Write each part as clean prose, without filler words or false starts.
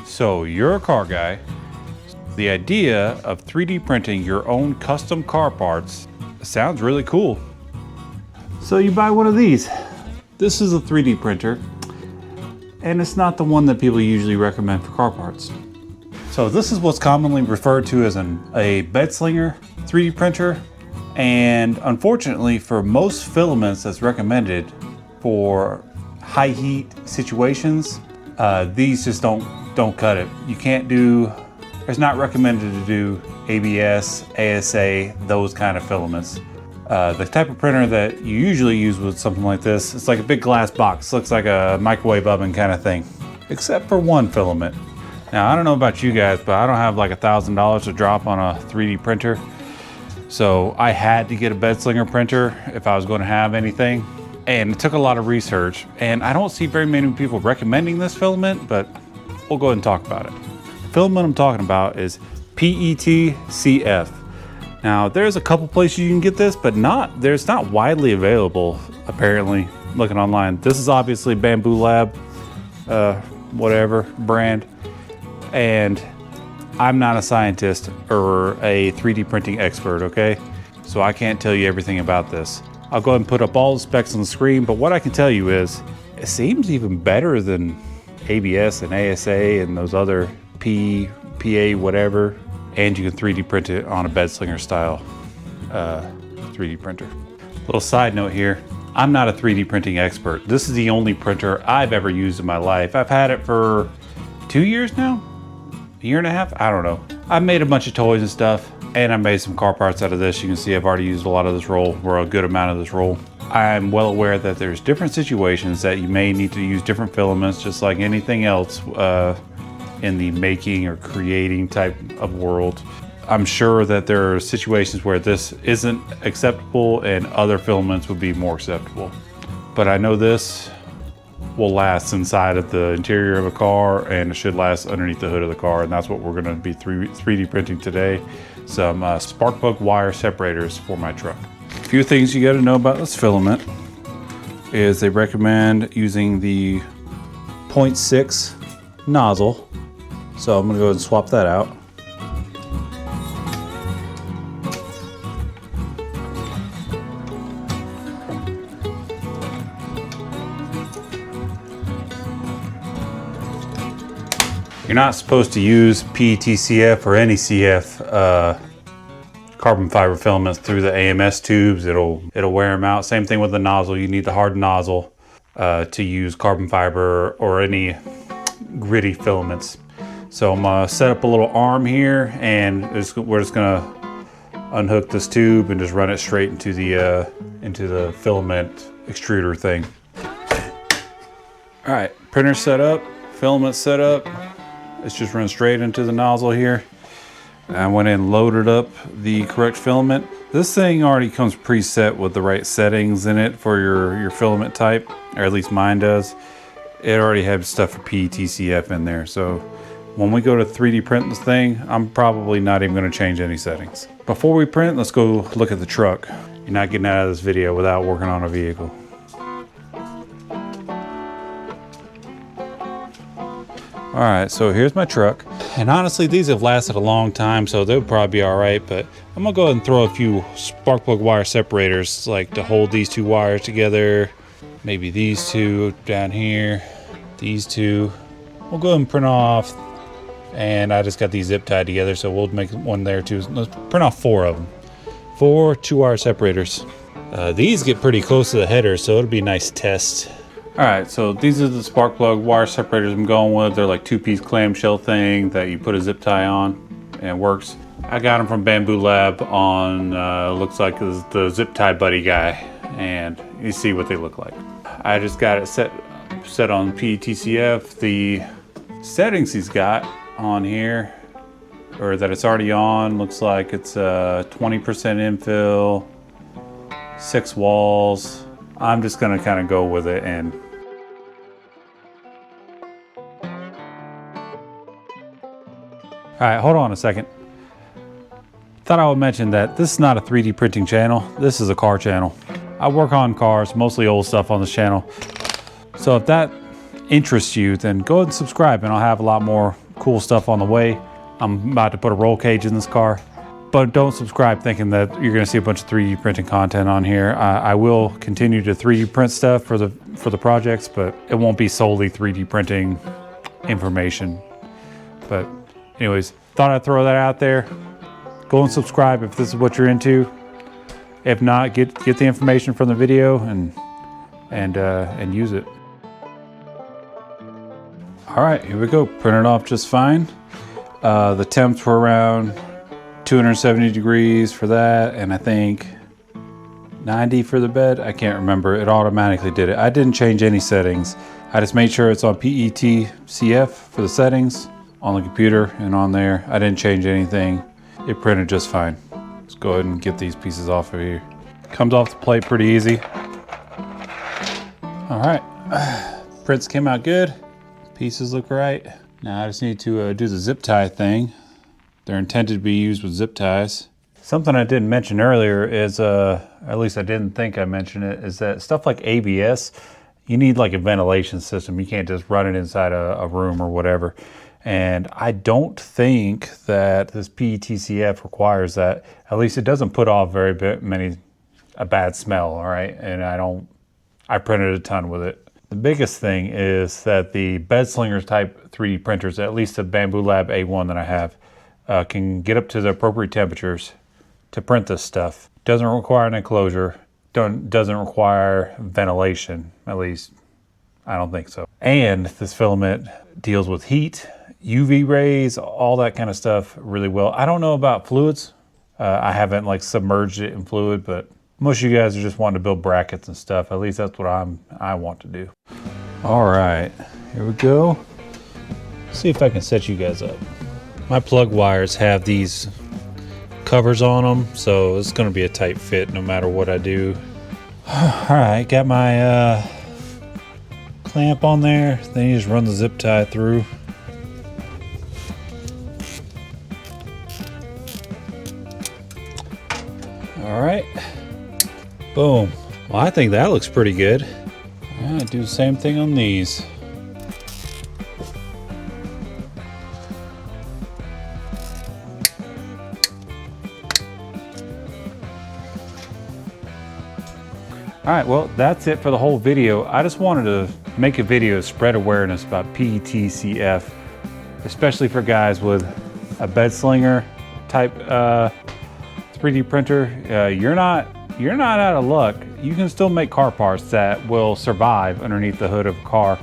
So you're a car guy. The idea of 3D printing your own custom car parts sounds really cool. So you buy one of these. This is a 3D printer, and it's not the one that people usually recommend for car parts. So this is what's commonly referred to as a bed slinger 3D printer. And unfortunately, for most filaments that's recommended for high heat situations, these just don't cut it. You can't do, it's not recommended to do ABS, ASA, those kind of filaments. The type of printer that you usually use with something like this, it's like a big glass box. Looks like a microwave oven kind of thing, except for one filament. Now, I don't know about you guys, but I don't have like $1,000 to drop on a 3D printer. So I had to get a bed slinger printer if I was going to have anything. And it took a lot of research, and I don't see very many people recommending this filament, but we'll go ahead and talk about it. The filament I'm talking about is PETCF. Now, there's a couple places you can get this, but it's not widely available, apparently, looking online. This is obviously Bamboo Lab, whatever brand. And I'm not a scientist or a 3D printing expert, okay? So I can't tell you everything about this. I'll go ahead and put up all the specs on the screen, but what I can tell you is, it seems even better than ABS and ASA and those other PA, whatever. And you can 3D print it on a bed slinger style 3D printer. Little side note here, I'm not a 3D printing expert. This is the only printer I've ever used in my life. I've had it for 2 years now? A year and a half? I don't know. I've made a bunch of toys and stuff, and I made some car parts out of this. You can see I've already used a lot of this roll, or a good amount of this roll. I'm well aware that there's different situations that you may need to use different filaments, just like anything else in the making or creating type of world. I'm sure that there are situations where this isn't acceptable and other filaments would be more acceptable. But I know this will last inside of the interior of a car, and it should last underneath the hood of the car, and that's what we're going to be 3D printing today. Some spark plug wire separators for my truck. A few things you got to know about this filament is they recommend using the 0.6 nozzle. So I'm going to go ahead and swap that out. You're not supposed to use PETCF or any CF carbon fiber filaments through the AMS tubes. It'll wear them out. Same thing with the nozzle. You need the hard nozzle to use carbon fiber or any gritty filaments. So I'm gonna set up a little arm here, and we're just gonna unhook this tube and just run it straight into the filament extruder thing. All right, printer set up, filament set up. It's just run straight into the nozzle here. I went in and loaded up the correct filament. This thing already comes preset with the right settings in it for your filament type, or at least mine does. It already has stuff for PETCF in there, so when we go to 3D print this thing, I'm probably not even going to change any settings. Before we print, let's go look at the truck. You're not getting out of this video without working on a vehicle. All right, so here's my truck. And honestly, these have lasted a long time, so they'll probably be all right, but I'm gonna go ahead and throw a few spark plug wire separators, like to hold these two wires together. Maybe these two down here, these two. We'll go ahead and print off, and I just got these zip tied together, so we'll make one there too. Let's print off 4 of them. 4 2-wire separators. These get pretty close to the header, so it'll be a nice test. All right, so these are the spark plug wire separators I'm going with. They're like 2-piece clamshell thing that you put a zip tie on, and it works. I got them from Bamboo Lab on, looks like the zip tie buddy guy, and you see what they look like. I just got it set on PETCF. The settings he's got on here, or that it's already on, looks like it's 20% infill, 6 walls. I'm just gonna kind of go with it. And all right, hold on a second. Thought I would mention that this is not a 3D printing channel. This is a car channel. I work on cars, mostly old stuff on this channel. So if that interests you, then go ahead and subscribe, and I'll have a lot more cool stuff on the way. I'm about to put a roll cage in this car. But don't subscribe thinking that you're gonna see a bunch of 3D printing content on here. I will continue to 3D print stuff for the projects, but it won't be solely 3D printing information. But anyways, thought I'd throw that out there. Go and subscribe if this is what you're into. If not, get the information from the video and use it. All right, here we go. Printed off just fine. The temps were around 270 degrees for that, and I think 90 for the bed. I can't remember. It automatically did it. I didn't change any settings. I just made sure it's on PETCF for the settings on the computer and on there. I didn't change anything. It printed just fine. Let's go ahead and get these pieces off of here. Comes off the plate pretty easy. All right, prints came out good. Pieces look right. Now I just need to do the zip tie thing. They're intended to be used with zip ties. Something I didn't mention earlier is, at least I didn't think I mentioned it, is that stuff like ABS, you need like a ventilation system. You can't just run it inside a room or whatever. And I don't think that this PETCF requires that. At least it doesn't put off a bad smell, all right? And I printed a ton with it. The biggest thing is that the bed slingers type 3D printers, at least the Bamboo Lab A1 that I have, can get up to the appropriate temperatures to print this stuff. Doesn't require an enclosure, doesn't require ventilation, at least I don't think so. And this filament deals with heat, UV rays, all that kind of stuff really well. I don't know about fluids. I haven't like submerged it in fluid, but most of you guys are just wanting to build brackets and stuff. At least that's what I want to do. All right, here we go. Let's see if I can set you guys up. My plug wires have these covers on them, so it's gonna be a tight fit no matter what I do. All right, got my clamp on there. Then you just run the zip tie through. All right, boom. Well, I think that looks pretty good. All right, do the same thing on these. All right, well, that's it for the whole video. I just wanted to make a video to spread awareness about PETCF, especially for guys with a bed slinger type 3D printer. You're not out of luck. You can still make car parts that will survive underneath the hood of a car.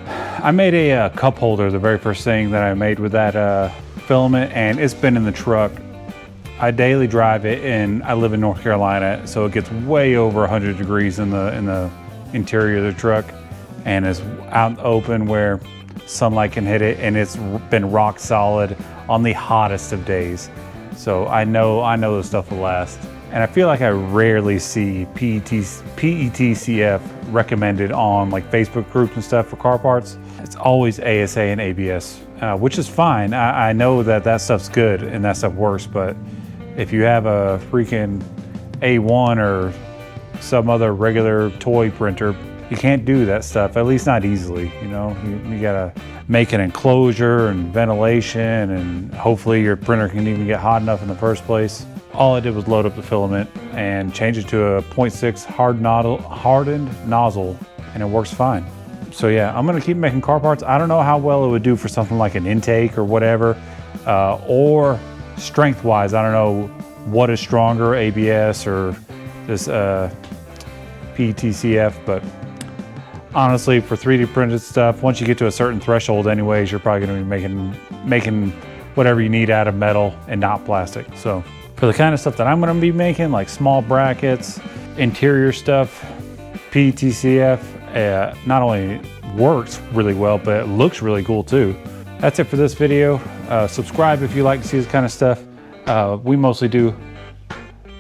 I made a cup holder, the very first thing that I made with that filament, and it's been in the truck. I daily drive it, and I live in North Carolina, so it gets way over 100 degrees in the interior of the truck, and it's out in the open where sunlight can hit it, and it's been rock solid on the hottest of days. So I know this stuff will last. And I feel like I rarely see PETCF recommended on like Facebook groups and stuff for car parts. It's always ASA and ABS, which is fine. I know that stuff's good and that stuff works, but if you have a freaking A1 or some other regular toy printer, you can't do that stuff, at least not easily. You know, you gotta make an enclosure and ventilation, and hopefully your printer can even get hot enough in the first place. All I did was load up the filament and change it to a 0.6 hardened nozzle, and it works fine. So yeah, I'm gonna keep making car parts. I don't know how well it would do for something like an intake or whatever, or strength-wise, I don't know what is stronger, ABS or this PETCF, but honestly, for 3D printed stuff, once you get to a certain threshold anyways, you're probably gonna be making whatever you need out of metal and not plastic. So for the kind of stuff that I'm gonna be making, like small brackets, interior stuff, PETCF not only works really well, but it looks really cool too. That's it for this video. Subscribe if you like to see this kind of stuff. We mostly do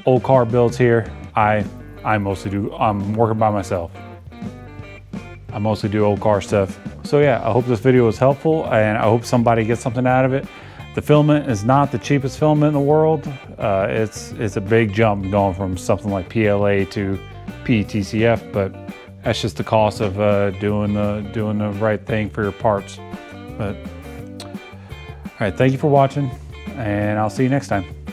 old car builds here. I mostly do, I'm working by myself. I mostly do old car stuff. So yeah, I hope this video was helpful, and I hope somebody gets something out of it. The filament is not the cheapest filament in the world. It's a big jump going from something like PLA to PETCF, but that's just the cost of doing the right thing for your parts. But right, thank you for watching, and I'll see you next time.